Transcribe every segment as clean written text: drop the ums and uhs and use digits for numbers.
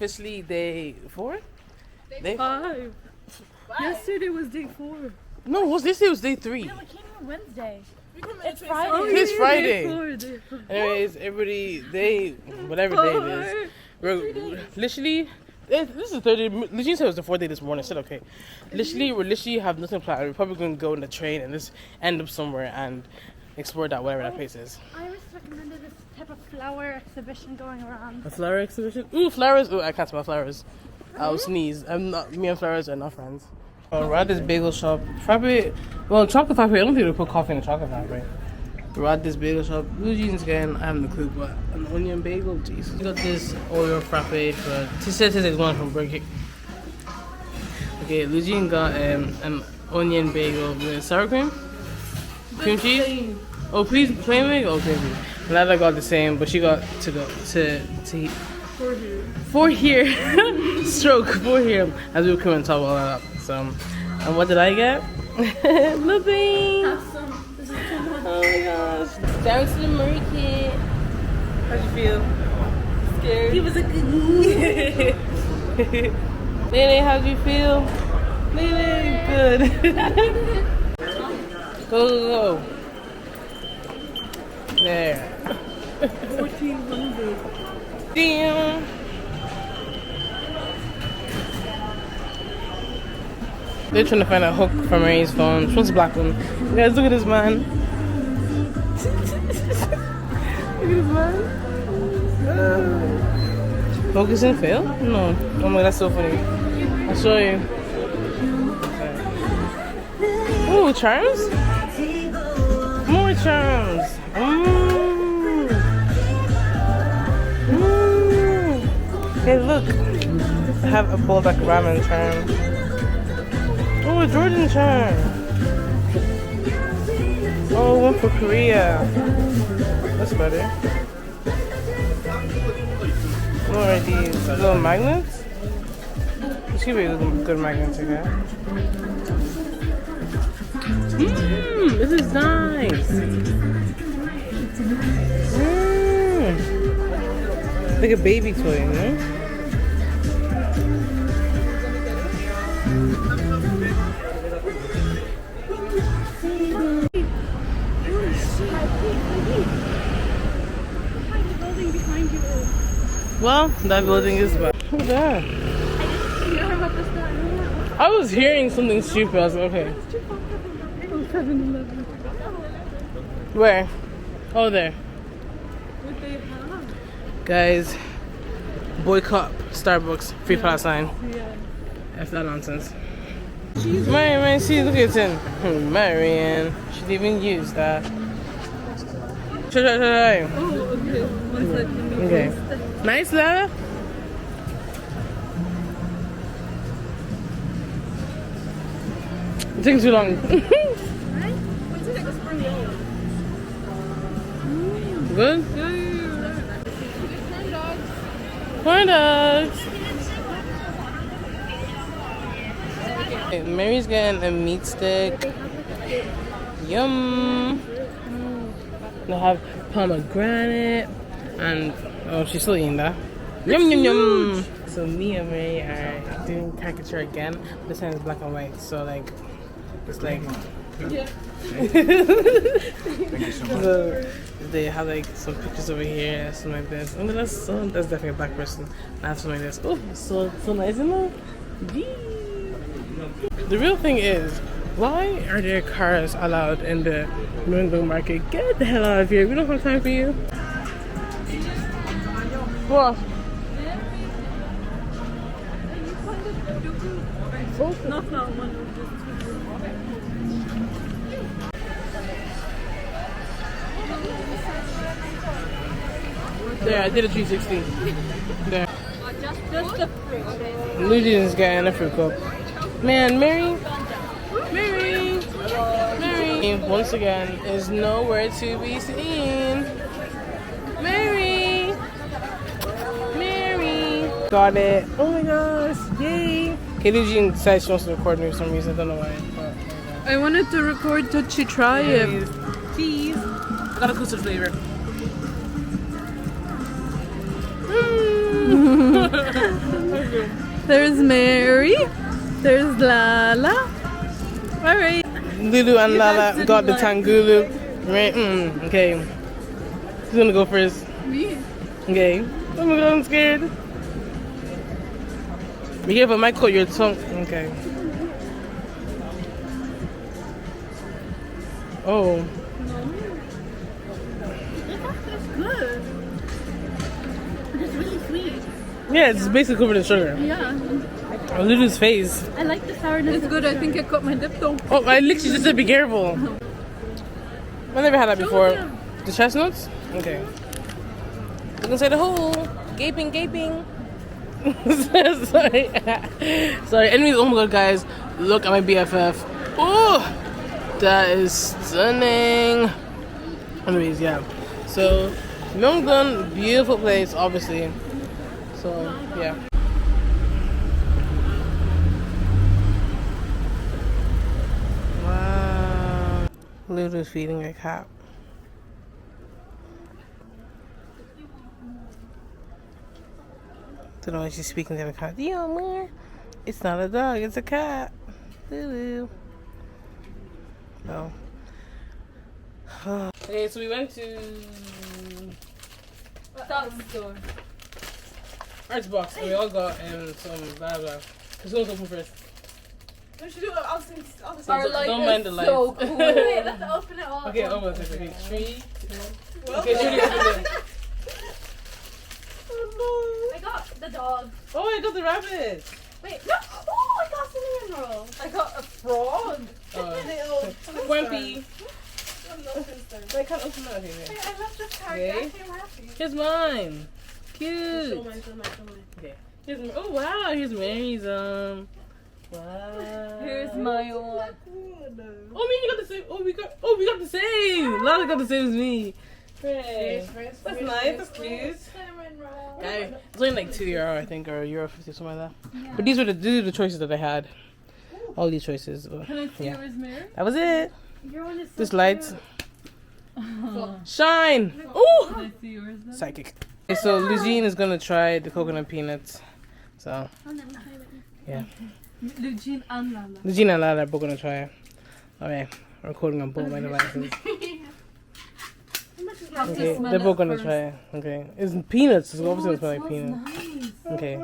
officially day 4? Day 5. Yesterday was day 4. No, what's this? It was day 3. No, we came here Wednesday. It's Friday. Oh, It's Friday. Day 4. Anyways, everybody, whatever day it is, we're literally. This is the third day. Literally said it was the 4th day this morning. I said okay. We're have nothing planned. We're probably going to go on the train and just end up somewhere and explore that whatever that place is. Iris recommended this type of flower exhibition going around. A flower exhibition? Ooh, flowers! Ooh, I can't smell flowers. I'll sneeze. Me and flowers are not friends. We're at this bagel shop. Chocolate factory. I don't think they put coffee in a chocolate factory. We're at this bagel shop. Blue jeans again. I have no clue, but an onion bagel. Jesus. We got this Oreo frappe for. She said this is one from Burger King. Okay, Eugene got an onion bagel with sour cream, cream cheese. Plain. Oh, please, plain bagel. Okay, Lada got the same, but she got to for here. Stroke for here. As we come and talk all that up. So, and what did I get? Nothing. Oh my gosh. Down to the market. How'd you feel? Scared. He was a good. Lele, how'd you feel? Lele, good. Go. There. 1,400. Damn. They're trying to find a hook for Mary's phone. She wants a black one. You guys, look at this man. Look at this man. Focus and fail? No. Oh my, that's so funny. I'll show you. Ooh, charms? More charms. Hey, look. I have a bulldog ramen charm. Oh, a Jordan charm. Oh, one for Korea. That's better. What are these? Little magnets? This could be a good magnet to get. This is nice. Like a baby toy, you know? Well, that building is bad. Who's that? I was hearing something stupid. I was like, okay. Where? Oh, there. What they have? Guys, boycott Starbucks. Free pass sign. Yeah. F that nonsense. Marian, see, look at it. Marian, she didn't even use that. Try. Oh, okay. One second. Okay. Nice, Lara. It takes too long. Good? Corn dogs. Okay, Mary's getting a meat stick. Yum. They have pomegranate and oh, she's still eating that. Yum yum yum. So me and Mary are doing caricature again. This time it's black and white, so like it's like. Yeah. Thank you so much. So they have like some pictures over here, something like this. Oh, that's definitely a black person. And I have something like this. Oh, so nice, isn't it? The real thing is, why are there cars allowed in the Myeongdong market? Get the hell out of here. We don't have time for you. What? Not that one. There, I did a 360. There. Just the fruit. Lucian's getting a fruit cup. Man, Mary, once again, is nowhere to be seen. Mary. Got it. Oh my gosh, yay. Okay, Lucian says she wants to record me for some reason. I don't know why. I wanted to record Touchy Try it. Cheese. Got a custard flavor. There's Mary. There's Lala. Alright. Lulu and Lala got the tangulu. Right? Okay. Who's gonna go first? Me. Okay. Oh my god, I'm scared. Be careful, I might cut your tongue. Okay. Oh. It's good. It's really sweet. Yeah, it's basically covered in sugar. Yeah. Oh, Lulu's face. I like the sourness. It's good. I think I cut my lip though. Oh, I literally just said be careful. I never had that before. The chestnuts? Okay. You can say the whole gaping. Sorry. Sorry. Anyways, oh my god, guys. Look at my BFF. Oh! That is stunning. Anyways, yeah. So, Myeongdong, beautiful place, obviously. So, yeah. Wow. Lulu's feeding a cat. Don't know if she's speaking to the cat. Yeah, man. It's not a dog, it's a cat. Lulu. Oh. Okay, so we went to Store. Arts Box and we all got some blah blah. Who's going to open first? What should we do? I'll Our light don't is mind the lights. so cool. Wait, let's open it all. Okay, open it. Okay, 3, 2, 1. Okay, Julie, open it. I got the dog. Oh, I got the rabbit. Wait, no. Oh, I got cinnamon roll. I got a frog. Quampy. I can't open that. Okay, Wait, I left this card. Okay. I came happy. here's mine. Cute. Show mine. Okay. Oh wow, here's Mary's Wow. Here's my own. Oh man, you got the same. We got the same. Lala got the same as me. Hooray. That's nice. That's cute. Cinnamon roll. It's only like €2, I think, or €1.50, something like that. Yeah. But these are the choices that I had. All these choices. Can I see yours, Mary? That was it. Your one is so Just lights. Oh. Shine. Can Ooh. I see yours then? Psychic. Okay, so Lugine is gonna try the coconut peanuts. So I'll never try it. yeah. Lugine and Lala. Lugine and Lala are both gonna try it. Okay, I'm recording on both my devices. Okay, they're both gonna try it. Okay, it's peanuts. It's obviously gonna smell like peanuts. Nice. Okay.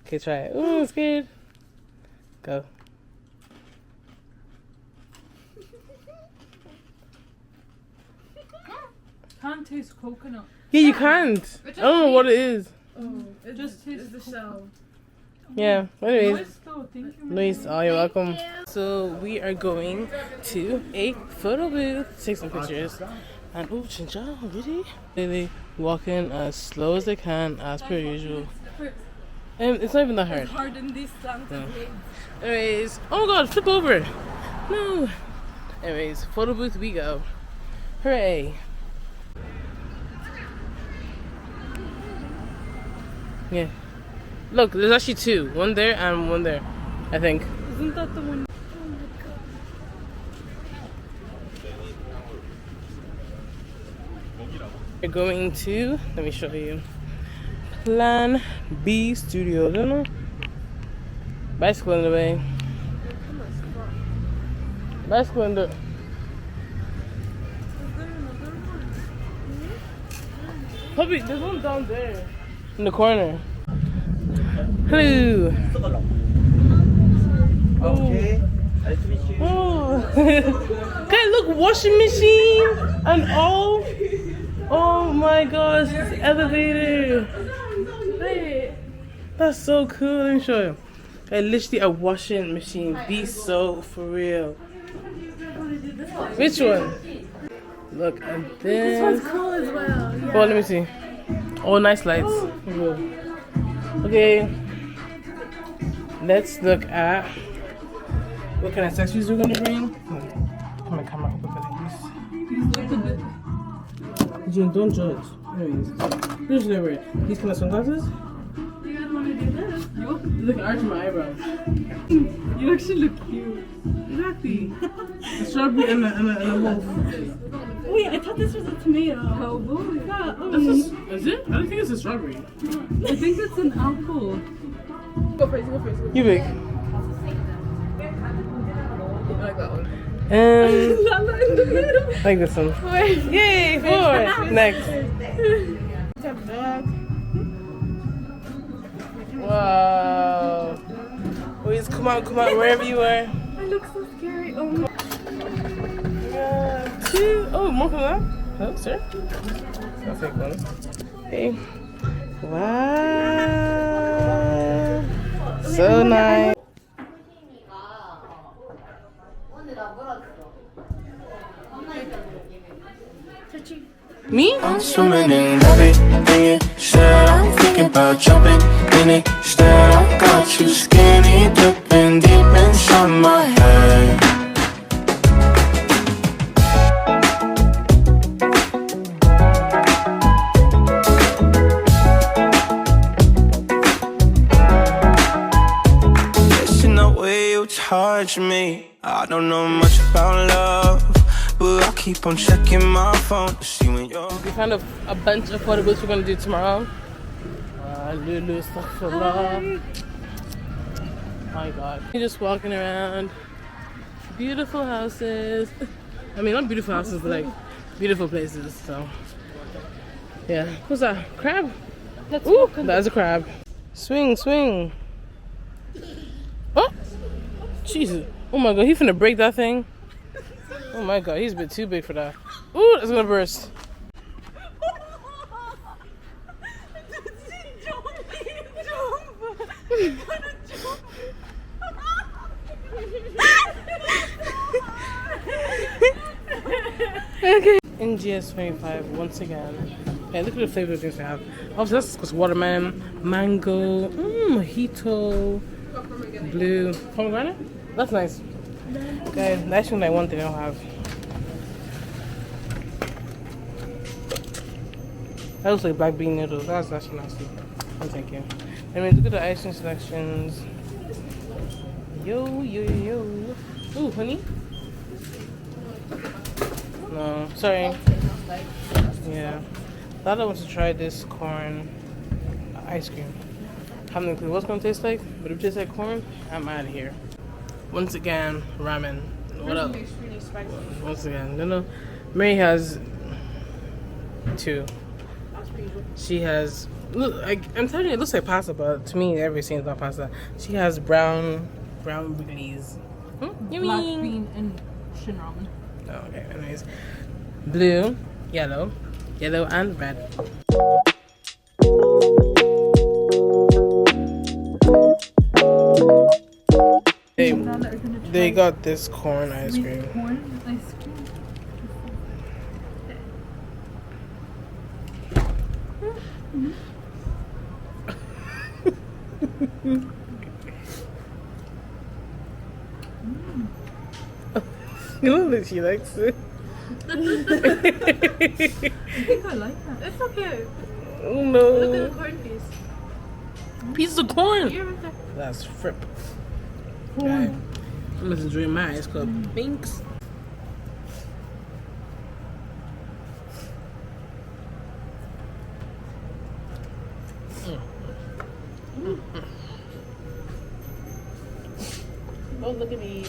Okay, try it. Ooh, I'm scared. Go. Can't taste coconut. Yeah, you can't. I don't know what it is. Oh, it just tastes the shell. Yeah. Anyways. Nice though, thank you. Nice. Oh, you're welcome. So we are going to a photo booth to take some pictures. And oh, Chincha, really? They walk in as slow as they can, as per usual. It's not even that hard. Hard in these stands. No. Anyways, oh my god, flip over. No. Anyways, photo booth we go. Hooray. Yeah. Look, there's actually two. One there and one there, I think. Isn't that the one? We're going to, let me show you, Plan B Studios. I don't know. Bicycle in the way. Bicycle in the. Is there another one? Probably, there's one down there. In the corner. Hello. Okay. Nice to meet you. Oh. Guys, look, washing machine and all. Oh my gosh, this elevator. Wait. That's so cool. Let me show you. Literally a washing machine. Be so for real. Which one? Look at this. This one's cool as well. Yeah. Oh, let me see. Oh, nice lights. Okay. Let's look at what kind of accessories we're gonna bring. Come on, camera up like this. June, don't judge. Anyways, here's what I wear. These kind of sunglasses. You guys want to do this? Look at arching my eyebrows. You actually look cute. Exactly. A strawberry and a wolf. Wait, I thought this was a tomato. Cowboy. Yeah, Is it? I don't think it's a strawberry. I think it's an apple. Go first, go first. You big. I like that one. Lala in the middle. Like this one. Wait. Yay, 4. Next. Wow. Please come out, wherever you are. I look so scary. Oh my. Yeah. 2. Oh, more from that. Oh, sir. I'll take one. Hey. Wow. So nice. Me? I'm swimming in everything you said. I'm thinking about jumping in it. Instead, I got you skinny dipping deep inside my head. Listen the way you touch me. I don't know much about love, but I keep on checking my phone to see when you're. We found a bunch of photobooths we're gonna do tomorrow. Lulu, astaghfirullah. My God. You're just walking around. Beautiful houses. I mean, not beautiful houses, but like beautiful places. So, yeah. What's that? Crab? Ooh, that's a crab. Swing, swing. Oh, Jesus. Oh my God, he's finna break that thing. Oh my God, he's a bit too big for that. Ooh, that's gonna burst. Okay. NGS 25 once again. Hey, look at the flavor things they have. Obviously, that's because watermelon, mango, mojito, blue, pomegranate. That's nice. Okay, that's actually like one thing I don't have. That looks like black bean noodles. That's actually nasty. I'm thinking. I mean, look at the icing selections. Yo, yo, yo. Ooh, honey. No, sorry. Yeah. I thought I wanted to try this corn ice cream. I haven't clue what it's gonna taste like, but if it tastes like corn, I'm out of here. Once again, ramen. What else? Once again, no. Mary has 2. She has. Look, I'm telling you, it looks like pasta, but to me, everything is not pasta. She has brown wrigglies. Yummy. Black bean and shin ramen. Oh, okay, anyways. Blue, yellow and red. They got this corn ice cream. Corn ice cream. You know that she likes it. I think I like that. It's okay. Oh no. Look at the corn piece. Pieces of corn. You're right there. That's fripp. Okay. I'm just enjoying mine. It's called Binks. Oh, look at me.